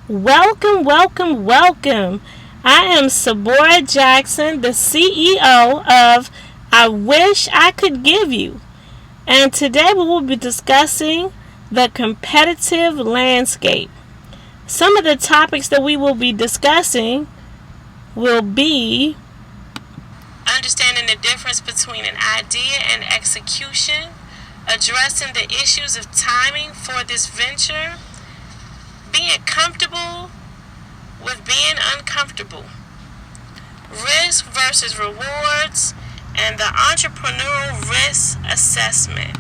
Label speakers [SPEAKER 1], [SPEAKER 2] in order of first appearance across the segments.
[SPEAKER 1] Welcome, welcome, welcome. I am Subbora Jackson, the CEO of I Wish I Could Give You. And today we will be discussing the competitive landscape. Some of the topics that we will be discussing will be understanding the difference between an idea and execution, addressing the issues of timing for this venture, being comfortable with being uncomfortable, risk versus rewards, and the entrepreneurial risk assessment.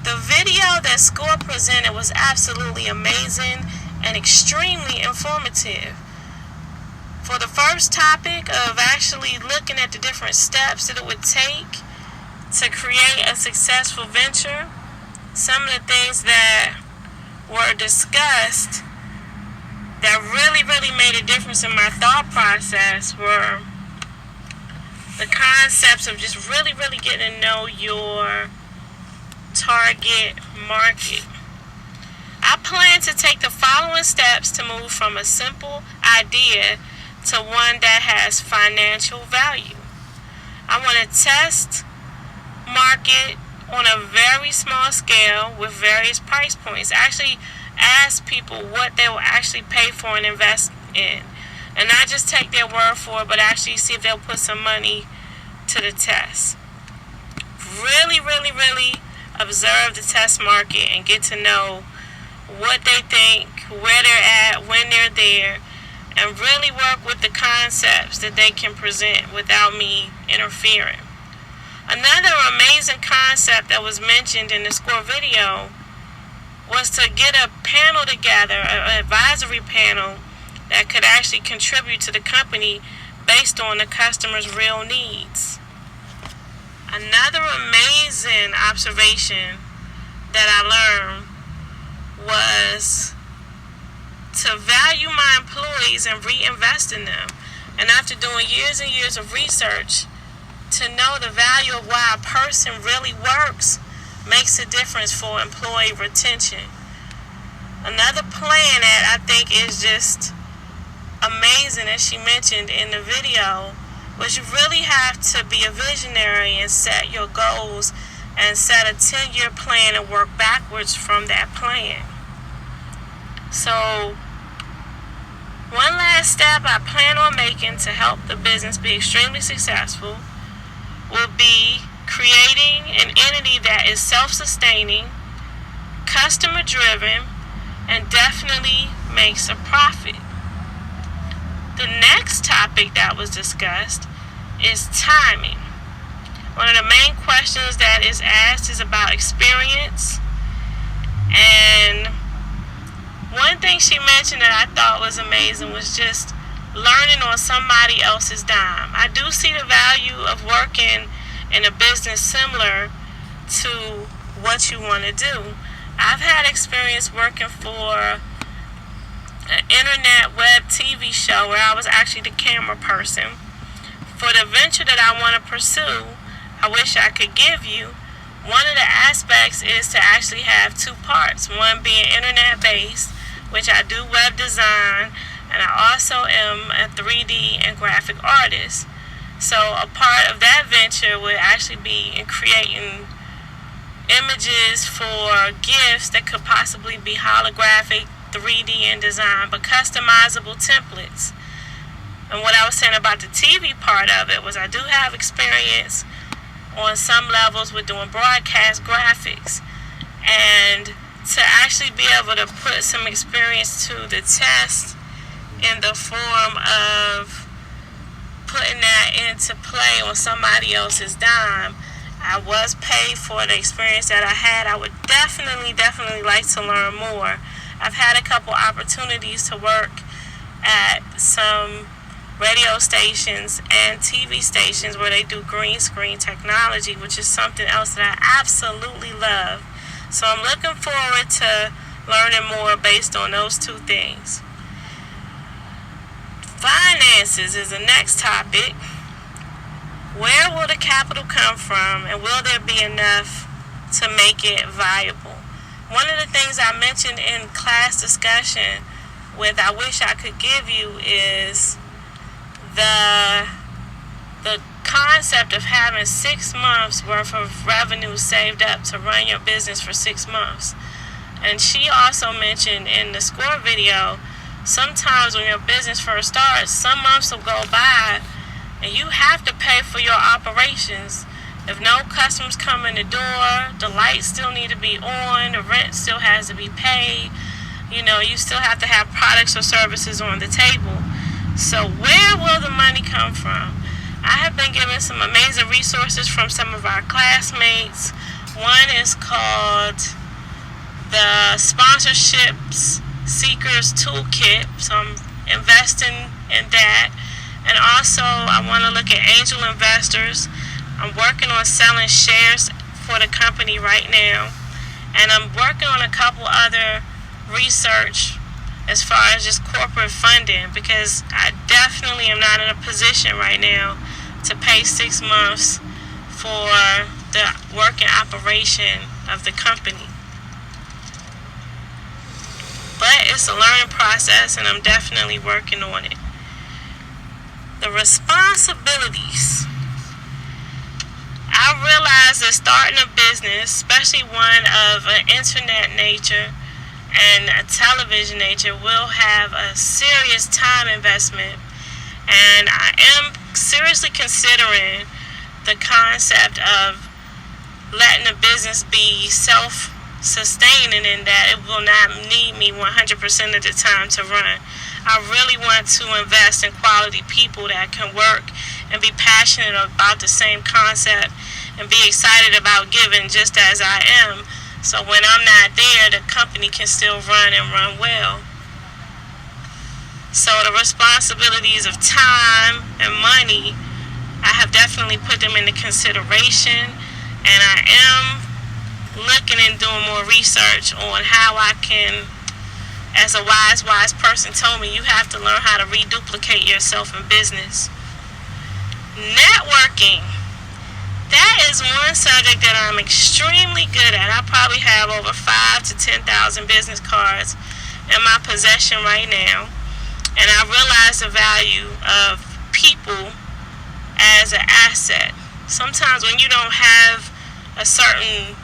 [SPEAKER 1] The video that Score presented was absolutely amazing and extremely informative. For the first topic of actually looking at the different steps that it would take to create a successful venture, some of the things that were discussed that really made a difference in my thought process were the concepts of just really getting to know your target market. I plan to take the following steps to move from a simple idea to one that has financial value. I want to test market on a very small scale with various price points. Actually ask people what they will actually pay for and invest in, and not just take their word for it, but actually see if they'll put some money to the test. Really observe the test market and get to know what they think, where they're at, when they're there, and really work with the concepts that they can present without me interfering. Another amazing concept that was mentioned in the Score video was to get a panel together, an advisory panel that could actually contribute to the company based on the customer's real needs. Another amazing observation that I learned was to value my employees and reinvest in them. And after doing years and years of research, to know the value of why a person really works makes a difference for employee retention. Another plan that I think is just amazing, as she mentioned in the video, was you really have to be a visionary and set your goals and set a 10-year plan and work backwards from that plan. So, one last step I plan on making to help the business be extremely successful will be creating an entity that is self-sustaining, customer-driven, and definitely makes a profit. The next topic that was discussed is timing. One of the main questions that is asked is about experience, and one thing she mentioned that I thought was amazing was just learning on somebody else's dime. I do see the value of working in a business similar to what you want to do. I've had experience working for an internet web TV show where I was actually the camera person. For the venture that I want to pursue, I wish I could give you, one of the aspects is to actually have two parts. One being internet based, which I do web design, and I also am a 3D and graphic artist. So a part of that venture would actually be in creating images for gifts that could possibly be holographic, 3D in design, but customizable templates. And what I was saying about the TV part of it was I do have experience on some levels with doing broadcast graphics. And to actually be able to put some experience to the test in the form of putting that into play on somebody else's dime, I was paid for the experience that I had. I would definitely like to learn more. I've had a couple opportunities to work at some radio stations and TV stations where they do green screen technology, which is something else that I absolutely love. So I'm looking forward to learning more based on those two things. Finances is the next topic. Where will the capital come from, and will there be enough to make it viable? One of the things I mentioned in class discussion with I Wish I Could Give You is the concept of having 6 months worth of revenue saved up to run your business for 6 months. And she also mentioned in the score video, sometimes when your business first starts, some months will go by and you have to pay for your operations. If no customers come in the door, the lights still need to be on, the rent still has to be paid. You still have to have products or services on the table. So where will the money come from? I have been given some amazing resources from some of our classmates. One is called the Sponsorships Seekers Toolkit, so I'm investing in that. And also I want to look at angel investors. I'm working on selling shares for the company right now, and I'm working on a couple other research as far as just corporate funding, because I definitely am not in a position right now to pay 6 months for the working operation of the company. But it's a learning process, and I'm definitely working on it. The responsibilities. I realize that starting a business, especially one of an internet nature and a television nature, will have a serious time investment. And I am seriously considering the concept of letting the business be self-sustaining, in that it will not need me 100% of the time to run. I really want to invest in quality people that can work and be passionate about the same concept and be excited about giving just as I am. So when I'm not there, the company can still run and run well. So the responsibilities of time and money, I have definitely put them into consideration, and I am looking and doing more research on how I can, as a wise person told me, you have to learn how to reduplicate yourself in business. Networking. That is one subject that I'm extremely good at. I probably have over 5,000 to 10,000 business cards in my possession right now. And I realize the value of people as an asset. Sometimes when you don't have a certain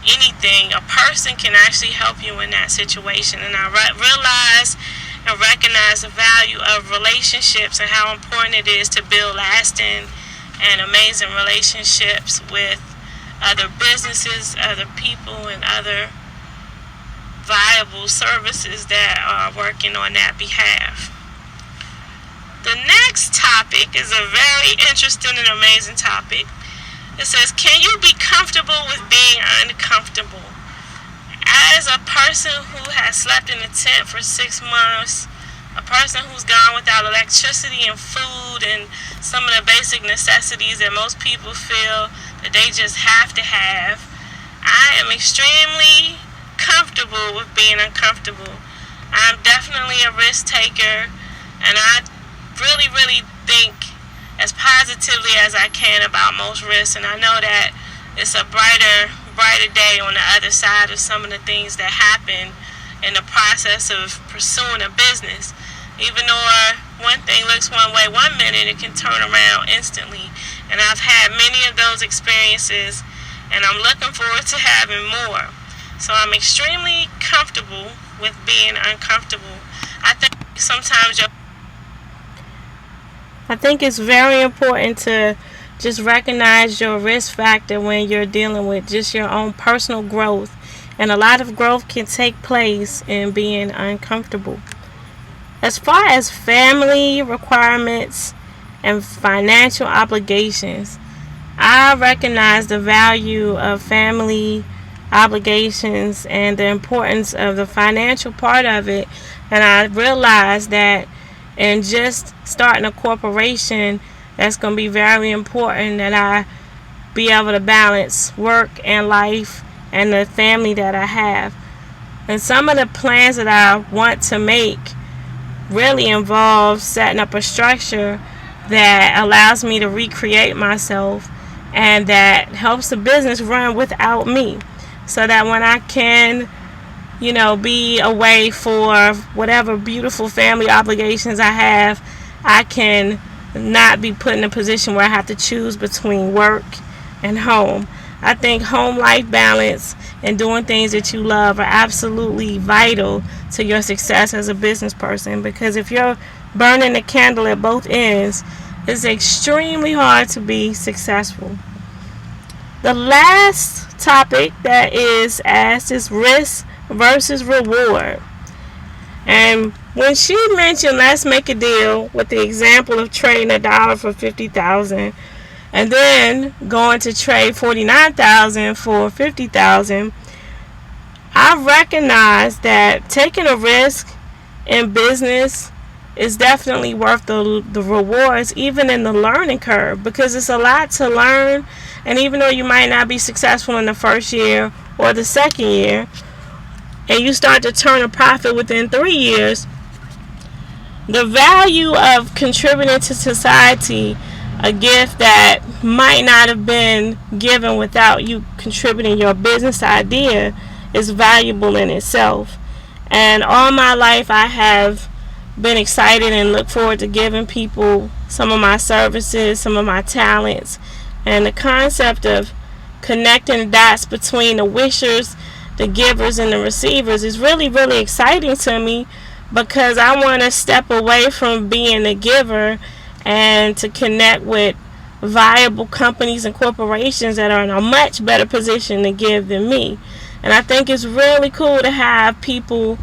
[SPEAKER 1] anything, a person can actually help you in that situation. And I realize and recognize the value of relationships and how important it is to build lasting and amazing relationships with other businesses, other people, and other viable services that are working on that behalf. The next topic is a very interesting and amazing topic. It says, can you be comfortable with being uncomfortable? As a person who has slept in a tent for 6 months, a person who's gone without electricity and food and some of the basic necessities that most people feel that they just have to have, I am extremely comfortable with being uncomfortable. I'm definitely a risk taker, and I really think as positively as I can about most risks, and I know that it's a brighter day on the other side of some of the things that happen in the process of pursuing a business. Even though one thing looks one way 1 minute, it can turn around instantly. And I've had many of those experiences, and I'm looking forward to having more. So I'm extremely comfortable with being uncomfortable. I think it's very important to just recognize your risk factor when you're dealing with just your own personal growth. And a lot of growth can take place in being uncomfortable. As far as family requirements and financial obligations, I recognize the value of family obligations and the importance of the financial part of it. And I realize that in just starting a corporation, that's going to be very important that I be able to balance work and life and the family that I have. And some of the plans that I want to make really involve setting up a structure that allows me to recreate myself and that helps the business run without me, so that when I can be away for whatever beautiful family obligations I have. I can not be put in a position where I have to choose between work and home. I think home life balance and doing things that you love are absolutely vital to your success as a business person, because if you're burning the candle at both ends, it's extremely hard to be successful. The last topic that is asked is risk versus reward. And when she mentioned let's make a deal with the example of trading $1 for $50,000 and then going to trade $49,000 for $50,000, I recognize that taking a risk in business is definitely worth the rewards, even in the learning curve, because it's a lot to learn. And even though you might not be successful in the first year or the second year, and you start to turn a profit within 3 years, the value of contributing to society, a gift that might not have been given without you contributing your business idea, is valuable in itself. And all my life I have been excited and look forward to giving people some of my services, some of my talents, and the concept of connecting the dots between the wishers, the givers, and the receivers is really, really exciting to me, because I want to step away from being a giver and to connect with viable companies and corporations that are in a much better position to give than me. And I think it's really cool to have people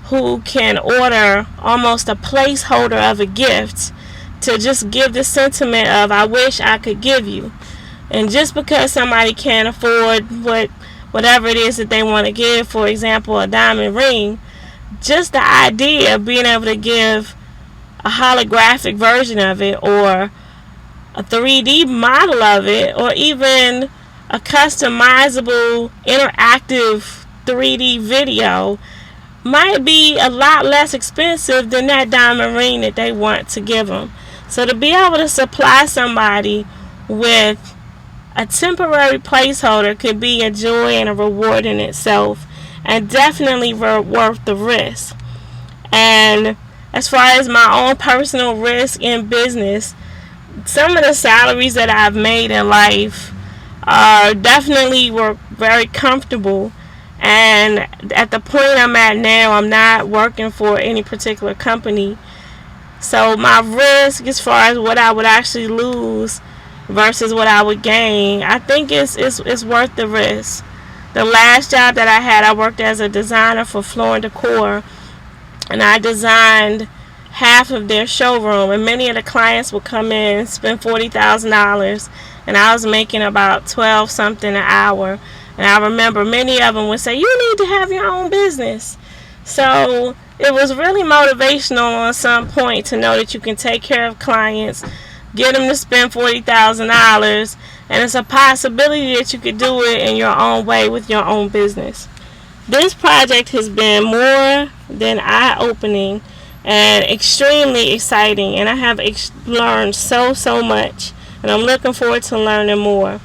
[SPEAKER 1] who can order almost a placeholder of a gift to just give the sentiment of I wish I could give you. And just because somebody can't afford whatever it is that they want to give, for example a diamond ring, just the idea of being able to give a holographic version of it, or a 3D model of it, or even a customizable interactive 3D video might be a lot less expensive than that diamond ring that they want to give them. So to be able to supply somebody with a temporary placeholder could be a joy and a reward in itself, and definitely worth the risk. And as far as my own personal risk in business, some of the salaries that I've made in life were very comfortable. And at the point I'm at now, I'm not working for any particular company. So my risk as far as what I would actually lose versus what I would gain, I think it's worth the risk. The last job that I had, I worked as a designer for floor and decor, and I designed half of their showroom, and many of the clients would come in and spend $40,000, and I was making about 12 something an hour. And I remember many of them would say, you need to have your own business. So it was really motivational on some point to know that you can take care of clients, get them to spend $40,000, and it's a possibility that you could do it in your own way with your own business. This project has been more than eye-opening and extremely exciting, and I have learned so much, and I'm looking forward to learning more.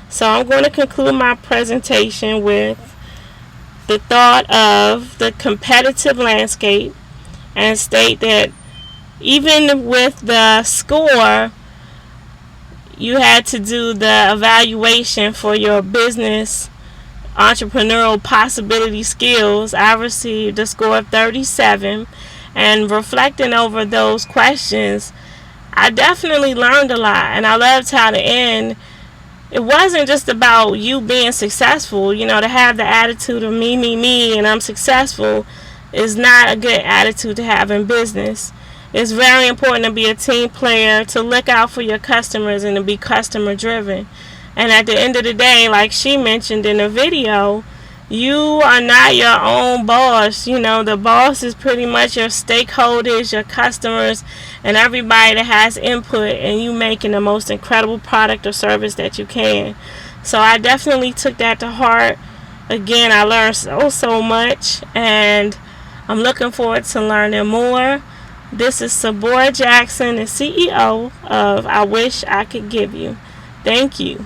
[SPEAKER 1] So I'm going to conclude my presentation with the thought of the competitive landscape, and state that even with the score, you had to do the evaluation for your business entrepreneurial possibility skills. I received a score of 37, and reflecting over those questions, I definitely learned a lot, and I loved how to end. It wasn't just about you being successful. To have the attitude of me, and I'm successful is not a good attitude to have in business. It's very important to be a team player, to look out for your customers, and to be customer driven. And at the end of the day, like she mentioned in the video, you are not your own boss. The boss is pretty much your stakeholders, your customers, and everybody that has input, and you making the most incredible product or service that you can. So I definitely took that to heart. Again, I learned so much, and I'm looking forward to learning more. This is Subbora Jackson, the CEO of I Wish I Could Give You. Thank you.